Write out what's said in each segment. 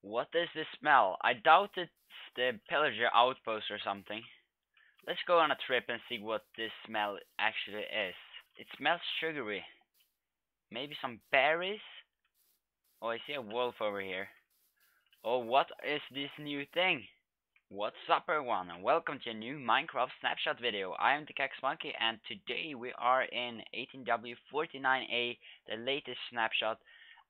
What is this smell? I doubt it's the pillager outpost or something. Let's go on a trip and see what this smell actually is. It smells sugary. Maybe some berries? Oh, I see a wolf over here. Oh, what is this new thing? What's up everyone, and welcome to a new Minecraft snapshot video. I am TheCactusMonkey, and today we are in 18w49a, the latest snapshot,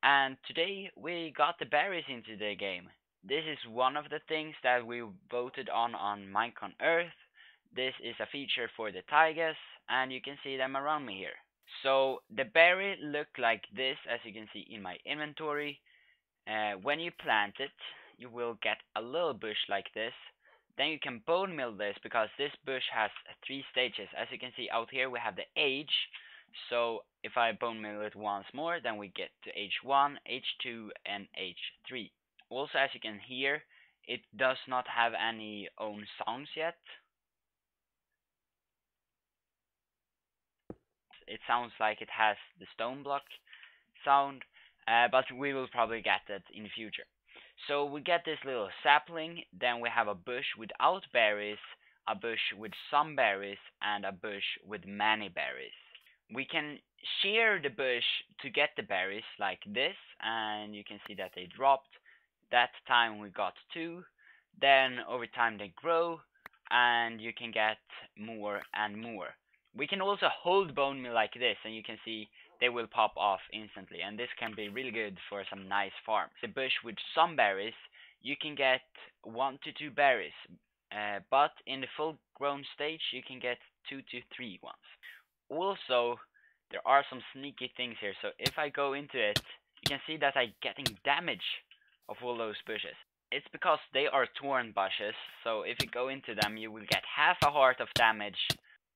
and today we got the berries into the game. This is one of the things that we voted on Minecraft Earth. This is a feature for the taigas, and you can see them around me here. So the berry look like this, as you can see in my inventory. When you plant it, you will get a little bush like this. Then you can bone meal this because this bush has 3 stages. As you can see out here, we have the age. So if I bone meal it once more, then we get to age 1, age 2, and age 3. Also, as you can hear, it does not have any own sounds yet. It sounds like it has the stone block sound, but we will probably get that in the future. So we get this little sapling, then we have a bush without berries, a bush with some berries, and a bush with many berries. We can shear the bush to get the berries like this, and you can see that they dropped. That time we got 2, then over time they grow, and you can get more and more. We can also hold bone meal like this, and you can see they will pop off instantly, and this can be really good for some nice farms. The bush with some berries, you can get 1 to 2 berries, but in the full grown stage you can get 2 to 3 ones. Also, there are some sneaky things here, so if I go into it, you can see that I'm getting damage of all those bushes. It's because they are thorn bushes, so if you go into them you will get half a heart of damage.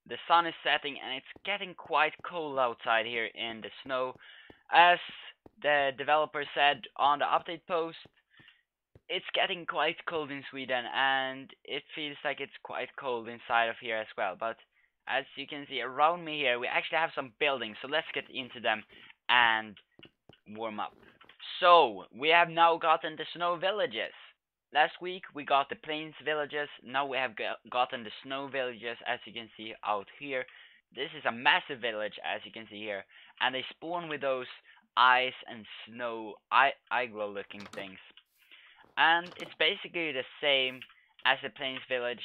The sun is setting and it's getting quite cold outside here in the snow. As the developer said on the update post, it's getting quite cold in Sweden, and it feels like it's quite cold inside of here as well. But as you can see around me here, we actually have some buildings, so let's get into them and warm up. So, we have now gotten the snow villages. Last week we got the plains villages, now we have gotten the snow villages, as you can see out here. This is a massive village, as you can see here, and they spawn with those ice and snow igloo looking things. And it's basically the same as the plains village.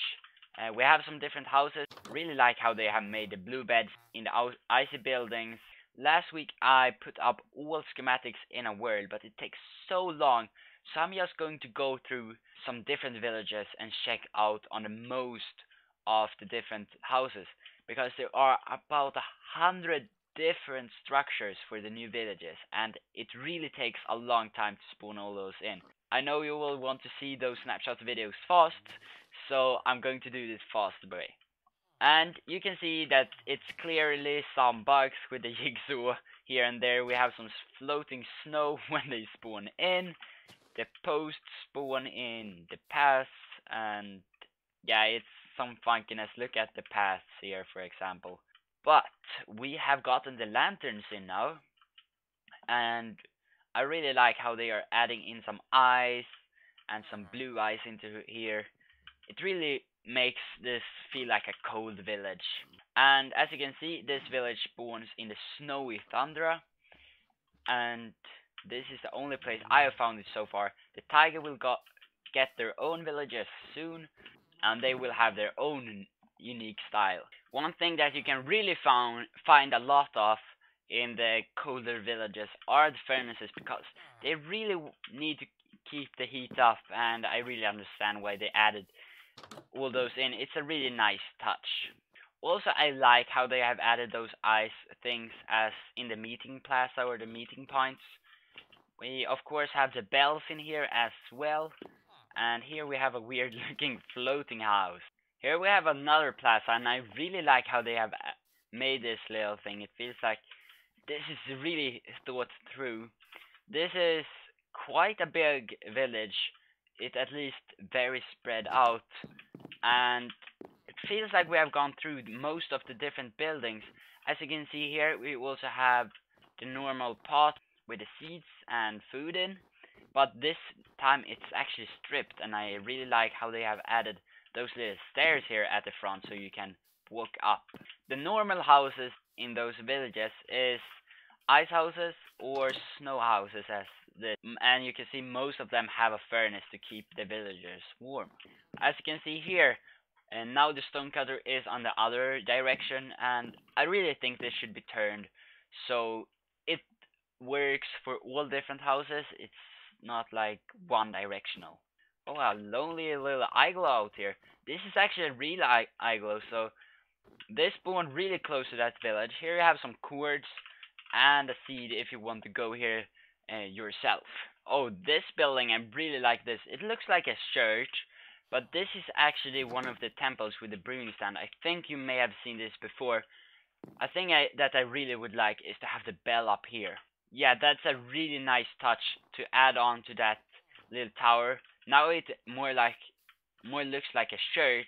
We have some different houses. Really like how they have made the blue beds in the icy buildings. Last week I put up all schematics in a world, but it takes so long, so I'm just going to go through some different villages and check out on the most of the different houses, because there are about 100 different structures for the new villages, and it really takes a long time to spawn all those in. I know you will want to see those snapshot videos fast, so I'm going to do this fast way. And you can see that it's clearly some bugs with the jigsaw here and there. We have some floating snow when they spawn in. The posts spawn in the paths, and yeah, it's some funkiness. Look at the paths here, for example. But we have gotten the lanterns in now, and I really like how they are adding in some ice and some blue ice into here. It really makes this feel like a cold village. And as you can see, this village spawns in the snowy tundra, and this is the only place I have found it so far. The taiga will get their own villages soon, and they will have their own unique style. One thing that you can really find a lot of in the colder villages are the furnaces, because they really need to keep the heat up, and I really understand why they added all those in. It's a really nice touch. Also, I like how they have added those ice things as in the meeting plaza or the meeting points. We of course have the bells in here as well, and here we have a weird looking floating house. Here we have another plaza, and I really like how they have made this little thing. It feels like this is really thought through. This is quite a big village. It at least very spread out, and it feels like we have gone through most of the different buildings. As you can see here, we also have the normal pot with the seeds and food in. but this time it's actually stripped, and I really like how they have added those little stairs here at the front so you can walk up. The normal houses in those villages is ice houses or snow houses as this, and you can see most of them have a furnace to keep the villagers warm. As you can see here, and now the stonecutter is on the other direction, and I really think this should be turned so it works for all different houses. It's not like one directional. Oh, a lonely little igloo out here. This is actually a real igloo, so they spawn really close to that village. Here you have some cords and a seed if you want to go here yourself. Oh, this building, I really like this. It looks like a church, but this is actually one of the temples with the brewing stand. I think you may have seen this before. A thing that I really would like is to have the bell up here. Yeah, that's a really nice touch to add on to that little tower. Now it more looks like a church,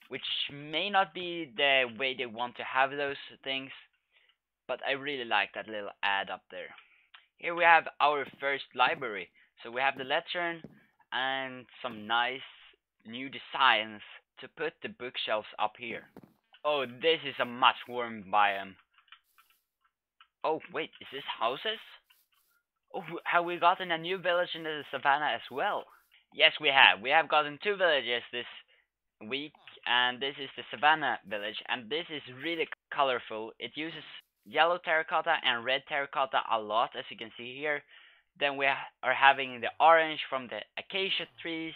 which may not be the way they want to have those things, but I really like that little add up there. Here we have our first library. So we have the lectern and some nice new designs to put the bookshelves up here. Oh, this is a much warm biome. Oh, wait, is this houses? Oh, have we gotten a new village in the savannah as well? Yes, we have. We have gotten 2 villages this week, and this is the Savannah Village, and this is really colorful. It uses yellow terracotta and red terracotta a lot, as you can see here. Then we are having the orange from the acacia trees,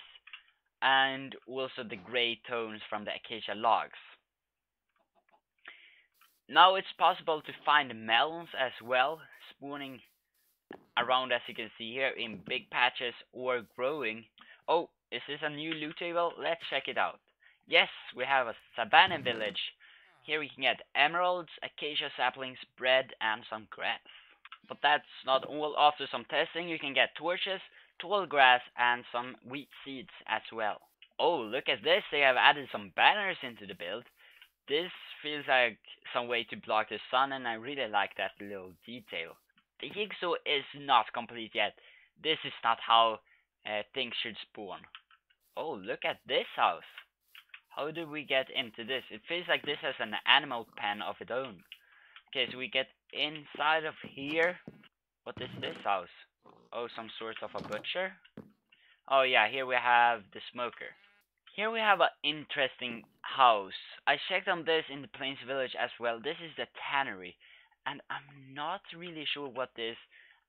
and also the gray tones from the acacia logs. Now it's possible to find melons as well, spawning around, as you can see here, in big patches or growing. Oh, is this a new loot table? Let's check it out. Yes, we have a Savannah Village. Here we can get emeralds, acacia saplings, bread, and some grass. But that's not all. After some testing, you can get torches, tall grass, and some wheat seeds as well. Oh, look at this. They have added some banners into the build. This feels like some way to block the sun, and I really like that little detail. The jigsaw is not complete yet. This is not how things should spawn. Oh, look at this house. How do we get into this? It feels like this has an animal pen of its own. Okay, so we get inside of here. What is this house? Oh, some sort of a butcher? Oh yeah, here we have the smoker. Here we have an interesting house. I checked on this in the Plains Village as well. This is the tannery, and I'm not really sure what this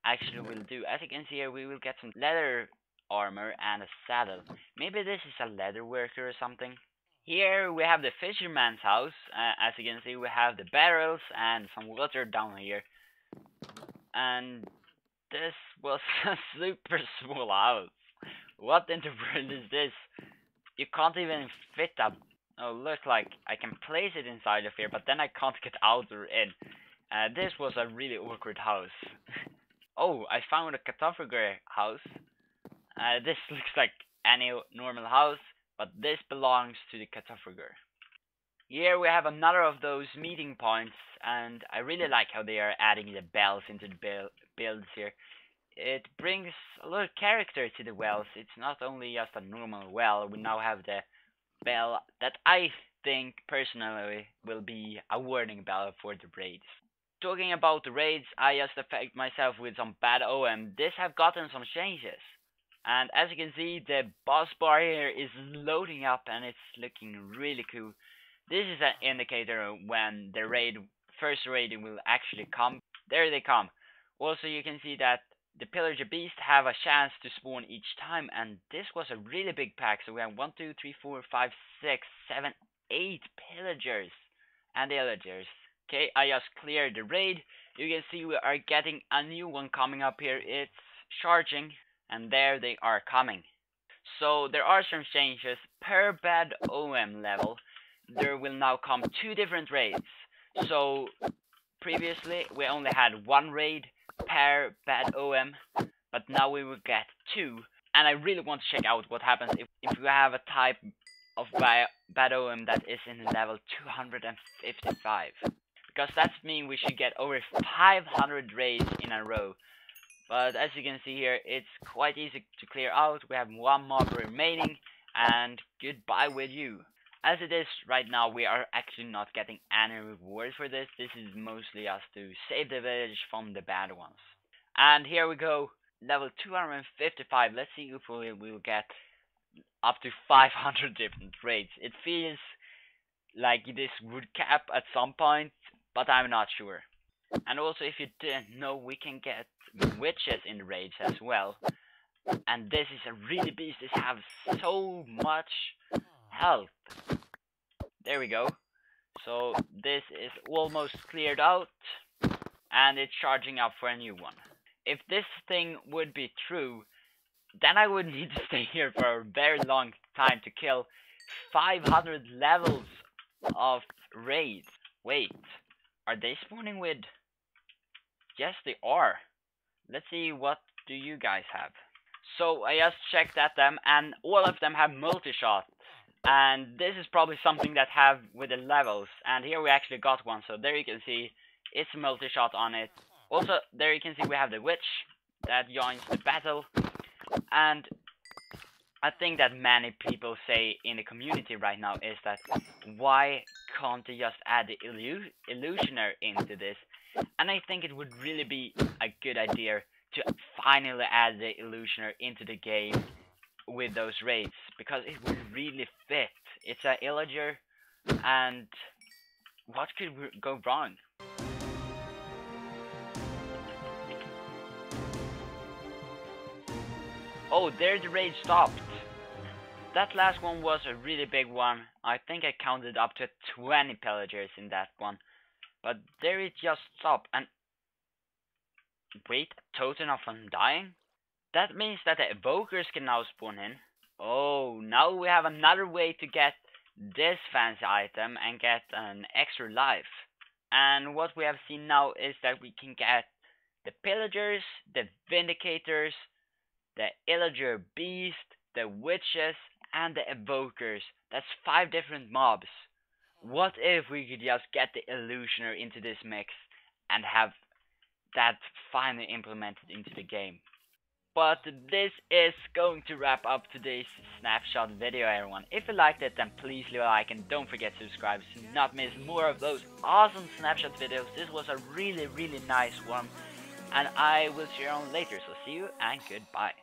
actually will do. As you can see here, we will get some leather armor and a saddle. Maybe this is a leather worker or something. Here we have the fisherman's house. As you can see, we have the barrels and some water down here. And this was a super small house. What in the world is this? You can't even fit a... Oh, look, like I can place it inside of here, but then I can't get out or in. This was a really awkward house. Oh, I found a cartographer house. This looks like any normal house, but this belongs to the cartographer. Here we have another of those meeting points, and I really like how they are adding the bells into the builds here. It brings a lot of character to the wells. It's not only just a normal well, we now have the bell that I think personally will be a warning bell for the raids. Talking about the raids, I just affect myself with some bad OM. This have gotten some changes. And as you can see, the boss bar here is loading up and it's looking really cool. This is an indicator when the first raid will actually come. There they come. Also, you can see that the pillager beast have a chance to spawn each time, and this was a really big pack. So we have 1, 2, 3, 4, 5, 6, 7, 8 pillagers and villagers. Okay, I just cleared the raid. You can see we are getting a new one coming up here. It's charging, and there they are coming. So there are some changes per bad OM level. There will now come 2 different raids. So previously we only had 1 raid per bad OM, but now we will get 2. And I really want to check out what happens if you have a type of bad OM that is in level 255. Because that means we should get over 500 raids in a row. But as you can see here, it's quite easy to clear out. We have one mob remaining, and goodbye with you. As it is right now, we are actually not getting any reward for this. This is mostly us to save the village from the bad ones. And here we go, level 255. Let's see if we will get up to 500 different raids. It feels like this would cap at some point, but I'm not sure. And also, if you didn't know, we can get witches in raids as well. And this is a really beast. This has so much health. There we go. So this is almost cleared out, and it's charging up for a new one. If this thing would be true, then I would need to stay here for a very long time to kill 500 levels of raids. Wait, are they spawning with... Yes, they are. Let's see, what do you guys have? So I just checked at them, and all of them have multi-shot. And this is probably something that have with the levels. And here we actually got one, so there you can see it's multi-shot on it. Also, there you can see we have the witch that joins the battle. And I think that many people say in the community right now is that why can't they just add the illusioner into this? And I think it would really be a good idea to finally add the illusioner into the game with those raids, because it would really fit. It's a pillager, and what could go wrong? Oh, there the raid stopped. That last one was a really big one. I think I counted up to 20 pillagers in that one. But there it just stopped, and... Wait, totem of undying? That means that the evokers can now spawn in. Oh, now we have another way to get this fancy item and get an extra life. And what we have seen now is that we can get the pillagers, the vindicators, the illager beast, the witches, and the evokers. That's 5 different mobs. What if we could just get the illusioner into this mix and have that finally implemented into the game? But this is going to wrap up today's snapshot video, everyone. If you liked it, then please leave a like and don't forget to subscribe to not miss more of those awesome snapshot videos. This was a really nice one, and I will see you around later, so see you and goodbye.